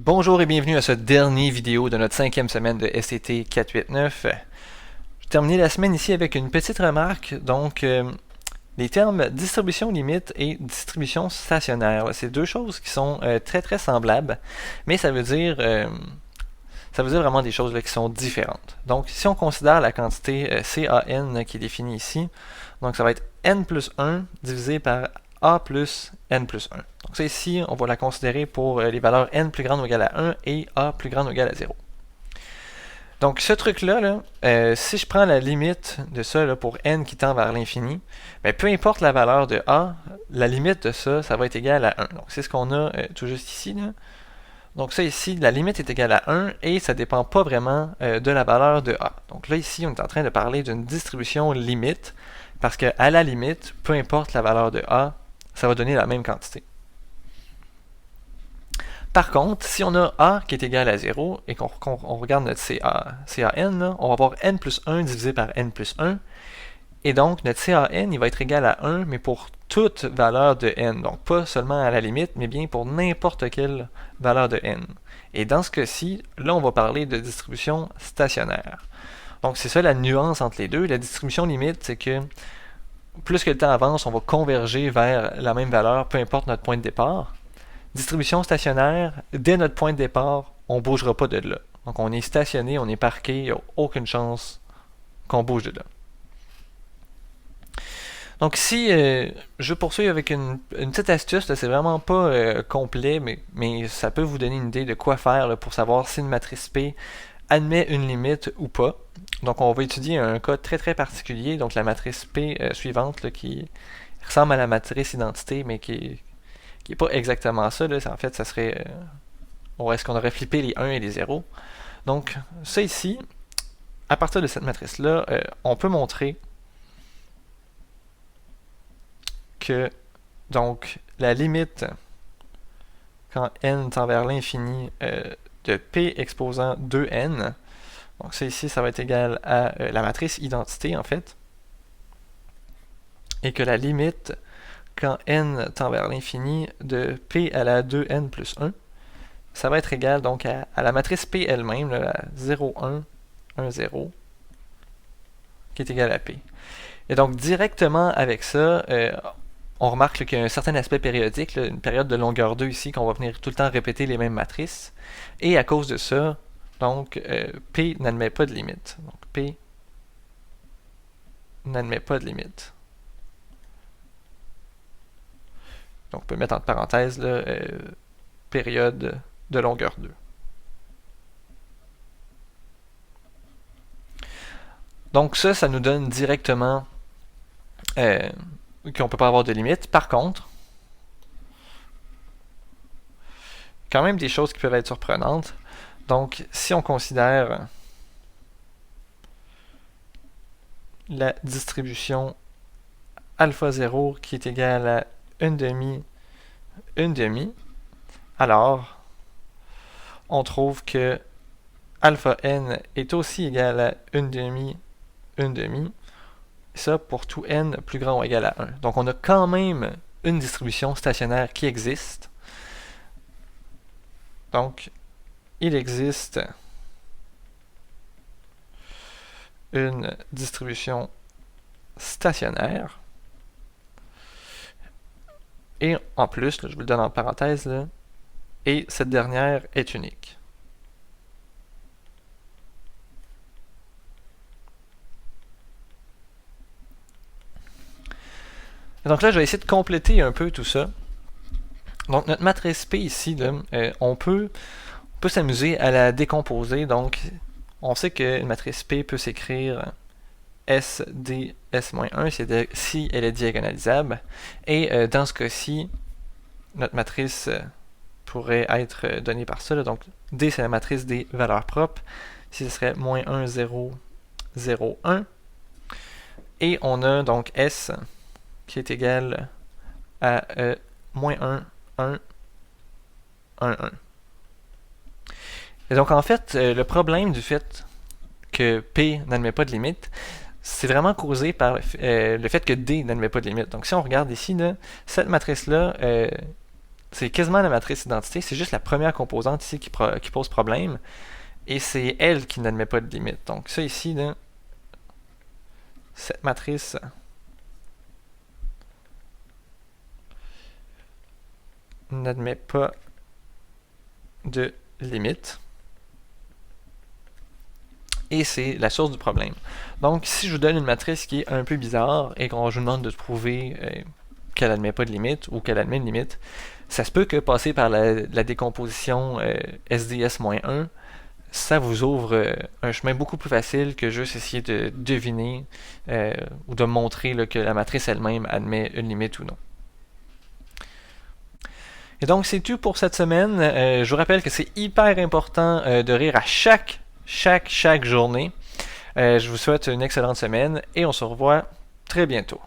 Bonjour et bienvenue à cette dernière vidéo de notre 5e semaine de STT 489. Je terminé la semaine ici avec une petite remarque. Donc, les termes distribution limite et distribution stationnaire, c'est deux choses qui sont très semblables, mais ça veut dire vraiment des choses là, qui sont différentes. Donc, si on considère la quantité CAN qui est définie ici, donc ça va être n plus 1 divisé par A plus n plus 1. Donc ça ici, on va la considérer pour les valeurs n plus grande ou égale à 1 et A plus grande ou égale à 0. Donc ce truc-là, si je prends la limite de ça là, pour n qui tend vers l'infini, ben, peu importe la valeur de A, la limite de ça, ça va être égal à 1. Donc c'est ce qu'on a tout juste ici. Là. Donc ça ici, la limite est égale à 1 et ça ne dépend pas vraiment de la valeur de A. Donc là ici, on est en train de parler d'une distribution limite parce qu'à la limite, peu importe la valeur de A, ça va donner la même quantité. Par contre, si on a A qui est égal à 0 et qu'on regarde notre CAN, là, on va avoir n plus 1 divisé par n plus 1. Et donc, notre CAN, il va être égal à 1, mais pour toute valeur de n. Donc, pas seulement à la limite, mais bien pour n'importe quelle valeur de n. Et dans ce cas-ci, là, on va parler de distribution stationnaire. Donc, c'est ça la nuance entre les deux. La distribution limite, c'est que plus que le temps avance, on va converger vers la même valeur, peu importe notre point de départ. Distribution stationnaire, dès notre point de départ, on ne bougera pas de là. Donc, on est stationné, on est parqué, il n'y a aucune chance qu'on bouge de là. Donc si je poursuis avec une petite astuce, c'est vraiment pas complet, mais ça peut vous donner une idée de quoi faire là, pour savoir si une matrice P admet une limite ou pas. Donc on va étudier un cas très particulier, donc la matrice P suivante là, qui ressemble à la matrice identité, mais qui est pas exactement ça. Là. En fait, ça serait... est-ce qu'on aurait flippé les 1 et les 0? Donc ça ici, à partir de cette matrice-là, on peut montrer que donc la limite quand n tend vers l'infini de P exposant 2n, donc ça ici, ça va être égal à la matrice identité en fait, et que la limite quand n tend vers l'infini de P à la 2n plus 1, ça va être égal donc à la matrice P elle-même, la 0, 1, 1, 0, qui est égale à P. Et donc directement avec ça, on remarque qu'il y a un certain aspect périodique, là, une période de longueur 2 ici, qu'on va venir tout le temps répéter les mêmes matrices. Et à cause de ça, donc, P n'admet pas de limite. Donc, P n'admet pas de limite. Donc, on peut mettre entre parenthèses là, période de longueur 2. Donc, ça nous donne directement qu'on ne peut pas avoir de limite. Par contre, quand même des choses qui peuvent être surprenantes. Donc, si on considère la distribution alpha 0 qui est égale à 1 demi, alors on trouve que alpha n est aussi égal à 1 demi, ça pour tout n plus grand ou égal à 1. Donc on a quand même une distribution stationnaire qui existe. Donc il existe une distribution stationnaire. Et en plus, là, je vous le donne en parenthèse, là, et cette dernière est unique. Donc là, je vais essayer de compléter un peu tout ça. Donc notre matrice P ici, là, on peut s'amuser à la décomposer. Donc on sait qu'une matrice P peut s'écrire S D S-1 si elle est diagonalisable. Et dans ce cas-ci, notre matrice pourrait être donnée par ça. Là. Donc D, c'est la matrice des valeurs propres. Ici, ce serait -1, 0, 0, 1. Et on a donc S qui est égal à -1, 1, 1, 1. Et donc en fait, le problème du fait que P n'admet pas de limite, c'est vraiment causé par le fait que D n'admet pas de limite. Donc si on regarde ici, là, cette matrice-là, c'est quasiment la matrice identité, c'est juste la première composante ici qui pose problème, et c'est elle qui n'admet pas de limite. Donc ça ici, là, cette matrice n'admet pas de limite. Et c'est la source du problème. Donc, si je vous donne une matrice qui est un peu bizarre et qu'on je vous demande de prouver qu'elle n'admet pas de limite ou qu'elle admet une limite, ça se peut que passer par la décomposition SDS-1, ça vous ouvre un chemin beaucoup plus facile que juste essayer de deviner ou de montrer là, que la matrice elle-même admet une limite ou non. Et donc, c'est tout pour cette semaine. Je vous rappelle que c'est hyper important de rire à chaque journée. Je vous souhaite une excellente semaine et on se revoit très bientôt.